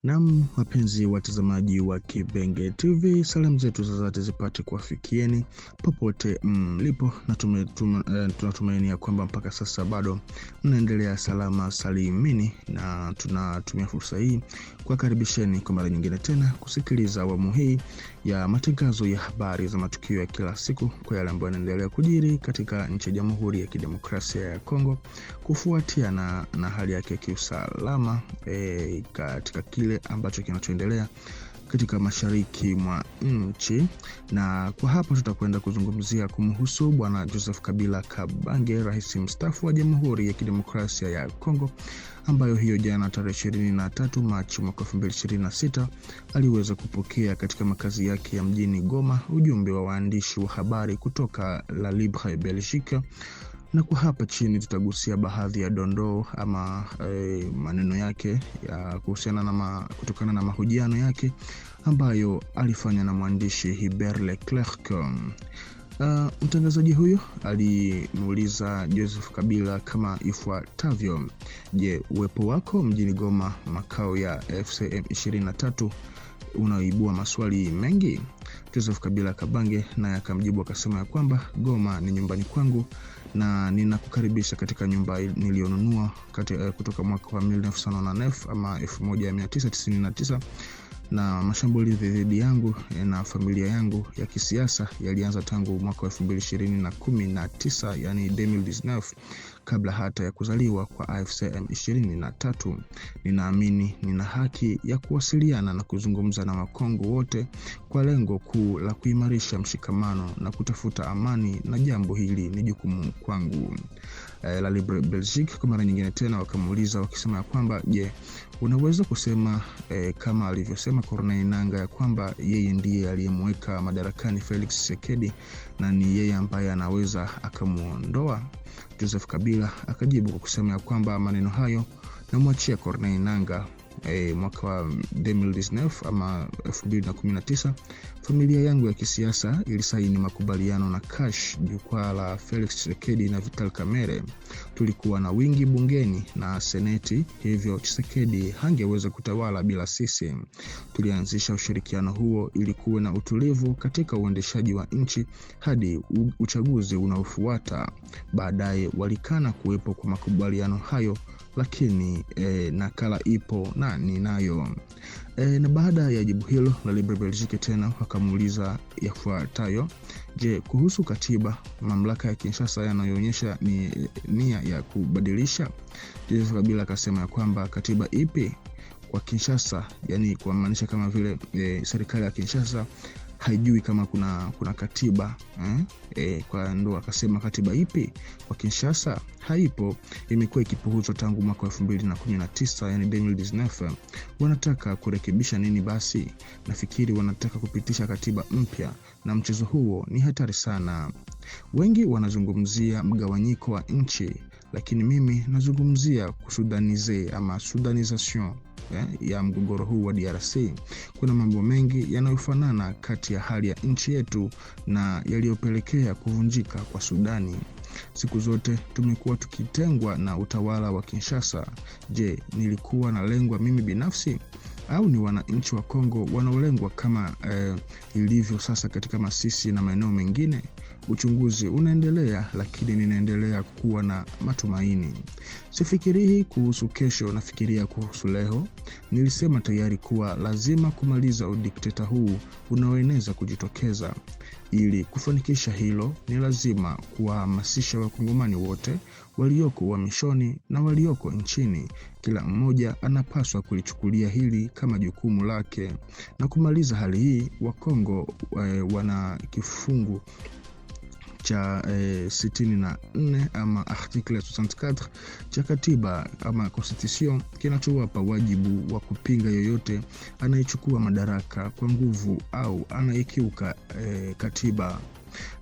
Naam, wapenzi watazamaji wa Kibenge TV, salamu zetu za dhati zipate kuwafikieni popote mlipo, na tunatumaini ya kwamba mpaka sasa bado mnaendelea salama salimini, na tunatumia fursa hii kuwakaribisheni kwa mara nyingine tena kusikiliza awamu hii ya matangazo ya habari za matukio ya kila siku kwa yale ambayo yanaendelea kujiri katika nchi ya Jamhuri ya Kidemokrasia ya Kongo kufuatia na hali yake ya kiusalama katika kile ambacho kinachoendelea katika mashariki mwa nchi. Na kwa hapa tutakwenda kuzungumzia kumhusu Bwana Joseph Kabila Kabange, rais mstaafu wa Jamhuri ya Kidemokrasia ya Kongo, ambayo hiyo jana tarehe 23 Machi mwaka 2026 aliweza kupokea katika makazi yake ya mjini Goma ujumbe wa waandishi wa habari kutoka La Libre Belgique. Na kwa hapa chini tutagusia baadhi ya dondoo ama maneno yake ya kutokana na mahojiano yake ambayo alifanya na mwandishi Hubert Leclerc. Mtangazaji huyo alimuuliza Joseph Kabila kama ifuatavyo: je, uwepo wako mjini Goma, makao ya FCM 23, unaibua maswali mengi? Joseph Kabila Kabange naye akamjibu akasema ya kwamba Goma ni nyumbani kwangu na ninakukaribisha katika nyumba nilionunua kutoka mwaka wa 1999 ama 1999, na mashambulizi dhidi yangu na familia yangu ya kisiasa yalianza tangu mwaka wa 2019, yani 2019, kabla hata ya kuzaliwa kwa AFCM 23. Ninaamini nina haki ya kuwasiliana na kuzungumza na Wakongo wote kwa lengo kuu la kuimarisha mshikamano na kutafuta amani, na jambo hili ni jukumu kwangu. La Libre Belgique kwa mara nyingine tena wakamuuliza wakisema ya kwamba je, unaweza kusema kama alivyosema Corneille Nangaa ya kwamba yeye ndiye aliyemweka madarakani Felix Tshisekedi na ni yeye ambaye anaweza akamuondoa? Joseph Kabila akajibu kwa kusema ya kwamba maneno hayo namwachia Corneille Nangaa. Mwaka wa 2019 ama 2019 familia yangu ya kisiasa ilisaini makubaliano na Kash, jukwaa la Felix Tshisekedi na Vital Kamerhe. Tulikuwa na wingi bungeni na seneti, hivyo Tshisekedi hangeweza kutawala bila sisi. Tulianzisha ushirikiano huo ili kuwe na utulivu katika uendeshaji wa nchi hadi uchaguzi unaofuata. Baadaye walikana kuwepo kwa makubaliano hayo, lakini nakala ipo na ninayo. Na baada ya jibu hilo La Libre Belgique tena wakamuuliza yafuatayo: je, kuhusu katiba, mamlaka ya Kinshasa yanayoonyesha ni nia ya kubadilisha? Joseph Kabila akasema ya kwamba katiba ipi kwa Kinshasa, yani kwa maanisha kama vile serikali ya Kinshasa haijui kama kuna katiba kwa ndo akasema katiba ipi kwa Kinshasa haipo, imekuwa ikipuuzwa tangu mwaka 2019, yani 2019. Wanataka kurekebisha nini basi? Nafikiri wanataka kupitisha katiba mpya, na mchezo huo ni hatari sana. Wengi wanazungumzia mgawanyiko wa nchi, lakini mimi nazungumzia kusudanize ama sudanization ya mgogoro huu wa DRC. Kuna mambo mengi yanayofanana kati ya hali ya nchi yetu na yaliyopelekea kuvunjika kwa Sudani. Siku zote tumekuwa tukitengwa na utawala wa Kinshasa. Je, nilikuwa nalengwa mimi binafsi au ni wananchi wa Kongo wanaolengwa kama ilivyo sasa katika Masisi na maeneo mengine? Uchunguzi unaendelea, lakini ninaendelea kuwa na matumaini. Sifikirii kuhusu kesho, nafikiria kuhusu leo. Nilisema tayari kuwa lazima kumaliza udikteta huu unaoeneza kujitokeza. Ili kufanikisha hilo, ni lazima kuwahamasisha Wakongomani wote walioko uhamishoni na walioko nchini. Kila mmoja anapaswa kulichukulia hili kama jukumu lake na kumaliza hali hii. Wakongo wana kifungu cha 64 ama article 64 cha katiba ama constitution kinachowapa wajibu wa kupinga yoyote anayechukua madaraka kwa nguvu au anayekiuka katiba.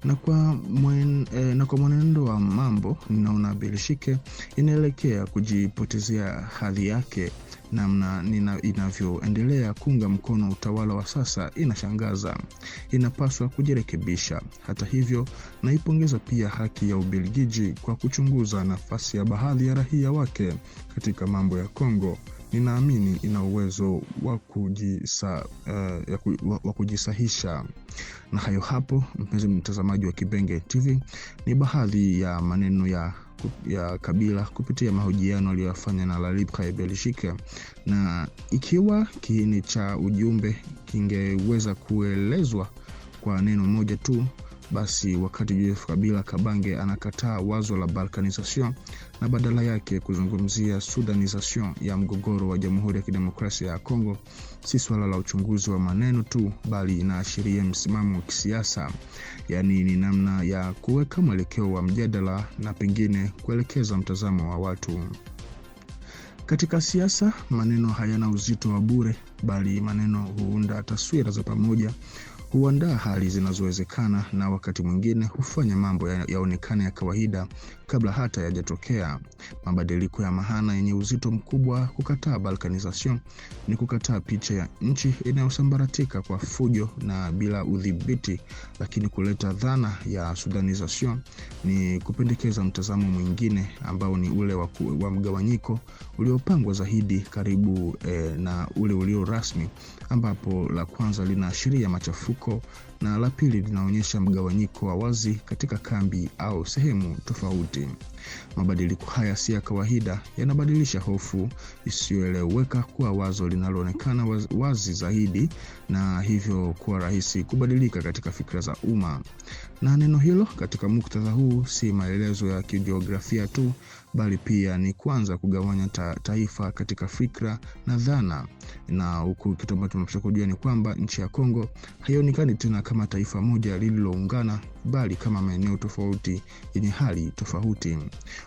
Na kwa mwenendo wa mambo ninaona Belgique inaelekea kujipotezea hadhi yake. Namna inavyoendelea kuunga mkono utawala wa sasa inashangaza. Inapaswa kujirekebisha. Hata hivyo, naipongeza pia haki ya Ubelgiji kwa kuchunguza nafasi ya baadhi ya raia wake katika mambo ya Kongo. ninaamini ina uwezo wa kujisahisha. Na hayo hapo, mpenzi mtazamaji wa Kibenge TV, ni baadhi ya maneno ya Kabila kupitia mahojiano aliyofanya na La Libre Belgique. Na ikiwa kiini cha ujumbe kingeweza kuelezwa kwa neno moja tu, basi wakati Joseph Kabila Kabange anakataa wazo la balkanisation na badala yake kuzungumzia sudanisation ya mgogoro wa Jamhuri ya Kidemokrasia ya Kongo, si swala la uchunguzi wa maneno tu, bali inaashiria msimamo wa kisiasa. Yani ni namna ya kuweka mwelekeo wa mjadala na pengine kuelekeza mtazamo wa watu. Katika siasa, maneno hayana uzito wa bure, bali maneno huunda taswira za pamoja, huandaa hali zinazowezekana, na wakati mwingine hufanya mambo yaonekane ya kawaida kabla hata yajatokea. Mabadiliko ya maana yenye uzito mkubwa. Kukataa balkanisation ni kukataa picha ya nchi inayosambaratika kwa fujo na bila udhibiti, lakini kuleta dhana ya sudanisation ni kupendekeza mtazamo mwingine ambao ni ule wa mgawanyiko uliopangwa zaidi karibu na ule ulio rasmi, ambapo la kwanza linaashiria machafuko na la pili linaonyesha mgawanyiko wa wazi katika kambi au sehemu tofauti. Mabadiliko haya si ya kawaida, yanabadilisha hofu isiyoeleweka kuwa wazo linaloonekana wazi zaidi, na hivyo kuwa rahisi kubadilika katika fikra za umma. Na neno hilo katika muktadha huu si maelezo ya kijiografia tu, bali pia ni kwanza kugawanya taifa katika fikra na dhana. Na huku kitu ambacho tunachokujua ni kwamba nchi ya Kongo haionekani tena kama taifa moja lililoungana, bali kama maeneo tofauti yenye hali tofauti.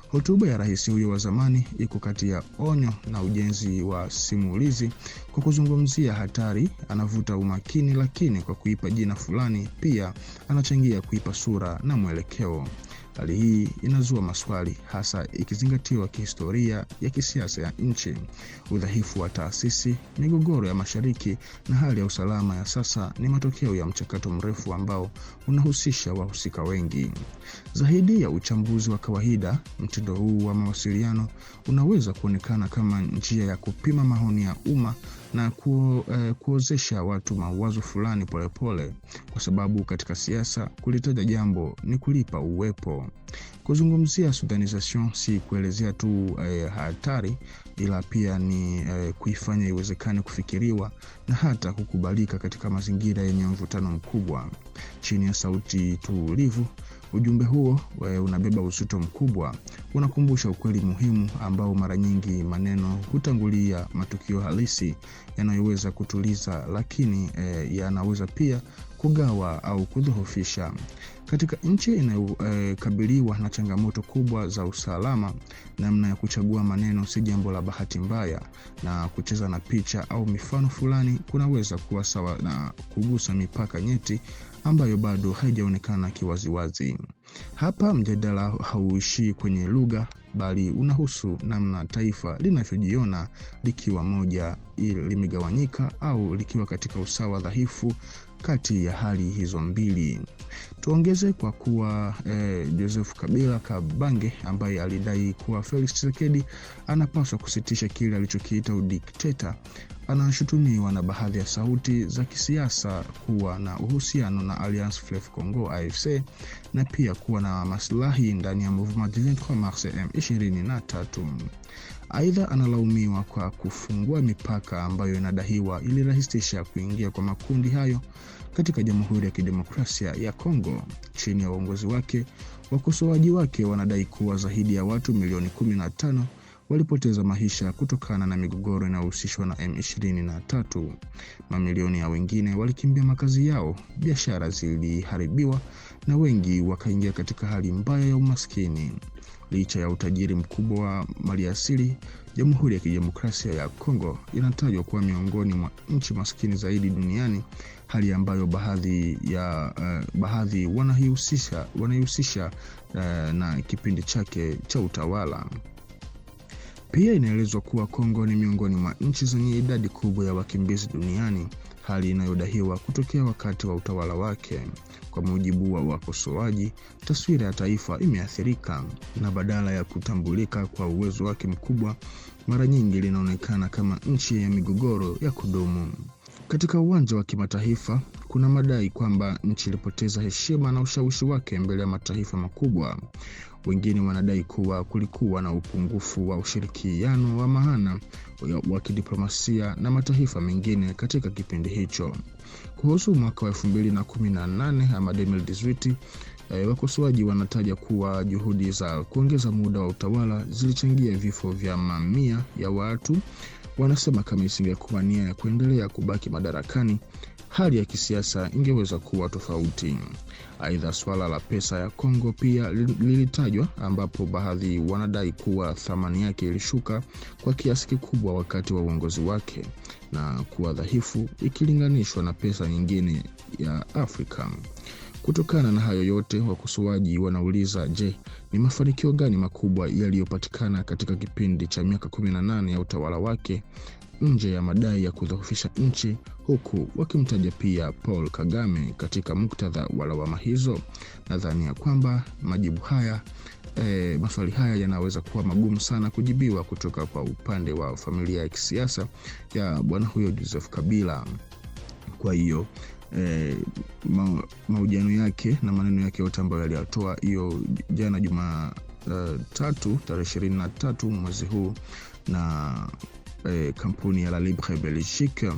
Hotuba ya rais huyo wa zamani iko kati ya onyo na ujenzi wa simulizi. Kwa kuzungumzia hatari, anavuta umakini, lakini kwa kuipa jina fulani pia anachangia kuipa sura na mwelekeo. Hali hii inazua maswali, hasa ikizingatiwa kihistoria ya kisiasa ya nchi, udhaifu wa taasisi, migogoro ya mashariki na hali ya usalama ya sasa ni matokeo ya mchakato mrefu ambao unahusisha wahusika wengi. Zaidi ya uchambuzi wa kawaida, mtindo huu wa mawasiliano unaweza kuonekana kama njia ya kupima maoni ya umma na kuozesha watu mawazo fulani polepole, kwa sababu katika siasa kulitaja jambo ni kulipa uwepo. Kuzungumzia sudanisation si kuelezea tu hatari, ila pia ni kuifanya iwezekane kufikiriwa na hata kukubalika katika mazingira yenye mvutano mkubwa. Chini ya sauti tulivu, ujumbe huo unabeba uzito mkubwa. Unakumbusha ukweli muhimu ambao mara nyingi maneno hutangulia matukio halisi yanayoweza kutuliza, lakini yanaweza pia kugawa au kudhoofisha. Katika nchi inayokabiliwa na changamoto kubwa za usalama, namna ya kuchagua maneno si jambo la bahati mbaya, na kucheza na picha au mifano fulani kunaweza kuwa sawa na kugusa mipaka nyeti ambayo bado haijaonekana kiwaziwazi. Hapa mjadala hauishii kwenye lugha, bali unahusu namna taifa linavyojiona likiwa moja, limegawanyika, au likiwa katika usawa dhaifu kati ya hali hizo mbili. Tuongeze kwa kuwa Joseph Kabila Kabange, ambaye alidai kuwa Felix Tshisekedi anapaswa kusitisha kile alichokiita udikteta, anashutumiwa na baadhi ya sauti za kisiasa kuwa na uhusiano na Alliance Fleuve Congo AFC, na pia kuwa na maslahi ndani ya Mouvement du 23 Mars M23. Aidha, analaumiwa kwa kufungua mipaka ambayo inadaiwa ilirahisisha kuingia kwa makundi hayo katika Jamhuri ya Kidemokrasia ya Kongo. Chini ya uongozi wake, wakosoaji wake wanadai kuwa zaidi ya watu milioni 15 walipoteza maisha kutokana na migogoro inayohusishwa na M23. Mamilioni ya wengine walikimbia makazi yao, biashara ziliharibiwa na wengi wakaingia katika hali mbaya ya umaskini. Licha ya utajiri mkubwa wa maliasili, Jamhuri ya Kidemokrasia ya Kongo inatajwa kuwa miongoni mwa nchi maskini zaidi duniani, hali ambayo baadhi wanaihusisha na kipindi chake cha utawala. Pia inaelezwa kuwa Kongo ni miongoni mwa nchi zenye idadi kubwa ya wakimbizi duniani, hali inayodaiwa kutokea wakati wa utawala wake. Kwa mujibu wa wakosoaji, taswira ya taifa imeathirika, na badala ya kutambulika kwa uwezo wake mkubwa, mara nyingi linaonekana kama nchi ya migogoro ya kudumu. Katika uwanja wa kimataifa, kuna madai kwamba nchi ilipoteza heshima na ushawishi wake mbele ya mataifa makubwa. Wengine wanadai kuwa kulikuwa na upungufu wa ushirikiano wa maana wa kidiplomasia na mataifa mengine katika kipindi hicho. Kuhusu mwaka wa 2018 ama 2018, wakosoaji wanataja kuwa juhudi za kuongeza muda wa utawala zilichangia vifo vya mamia ya watu. Wanasema kama isingekuwa nia ya kuendelea kubaki madarakani, hali ya kisiasa ingeweza kuwa tofauti. Aidha, swala la pesa ya Kongo pia lilitajwa, ambapo baadhi wanadai kuwa thamani yake ilishuka kwa kiasi kikubwa wakati wa uongozi wake na kuwa dhaifu ikilinganishwa na pesa nyingine ya Afrika. Kutokana na hayo yote, wakosoaji wanauliza, je, ni mafanikio gani makubwa yaliyopatikana katika kipindi cha miaka 18 ya utawala wake nje ya madai ya kudhoofisha nchi, huku wakimtaja pia Paul Kagame katika muktadha wa lawama hizo? Nadhani ya kwamba majibu haya maswali haya yanaweza kuwa magumu sana kujibiwa kutoka kwa upande wa familia ya kisiasa ya bwana huyo Joseph Kabila. Kwa hiyo mahojiano yake na maneno yake yote ambayo aliyatoa hiyo jana Jumatatu tarehe 23 mwezi huu na kampuni ya La Libre Belgique,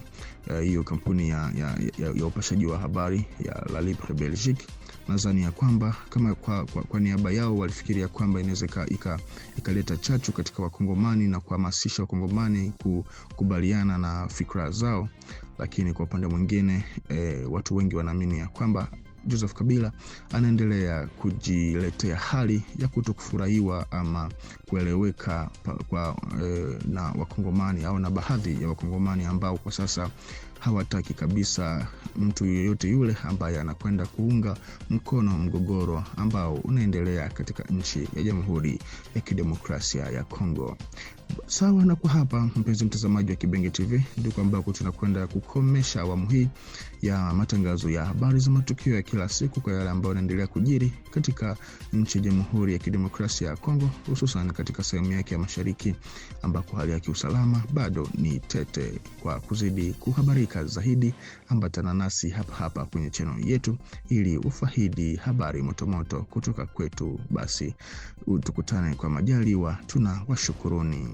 hiyo kampuni ya upashaji wa habari ya La Libre Belgique, nadhani ya kwamba kama kwa niaba yao walifikiria kwamba inaweza ikaleta chachu katika wakongomani na kuhamasisha wakongomani kukubaliana na fikra zao, lakini kwa upande mwingine watu wengi wanaamini ya kwamba Joseph Kabila anaendelea kujiletea hali ya kutokufurahiwa ama kueleweka na wakongomani au na baadhi ya wakongomani ambao kwa sasa hawataki kabisa mtu yoyote yule ambaye anakwenda kuunga mkono mgogoro ambao unaendelea katika nchi ya Jamhuri ya Kidemokrasia ya Kongo. Sawa, na kwa hapa mpenzi mtazamaji wa Kibenge TV, ndiko ambako tunakwenda kukomesha awamu hii ya matangazo ya habari za matukio ya kila siku kwa yale ambayo yanaendelea kujiri katika nchi ya Jamhuri ya Kidemokrasia ya Kongo, hususan katika sehemu yake ya mashariki ambako hali ya kiusalama bado ni tete. Kwa kuzidi kuhabarika zaidi, ambatana nasi hapa kwenye channel yetu ili ufahidi habari motomoto kutoka kwetu. Basi tukutane kwa majaliwa, tunawashukuruni.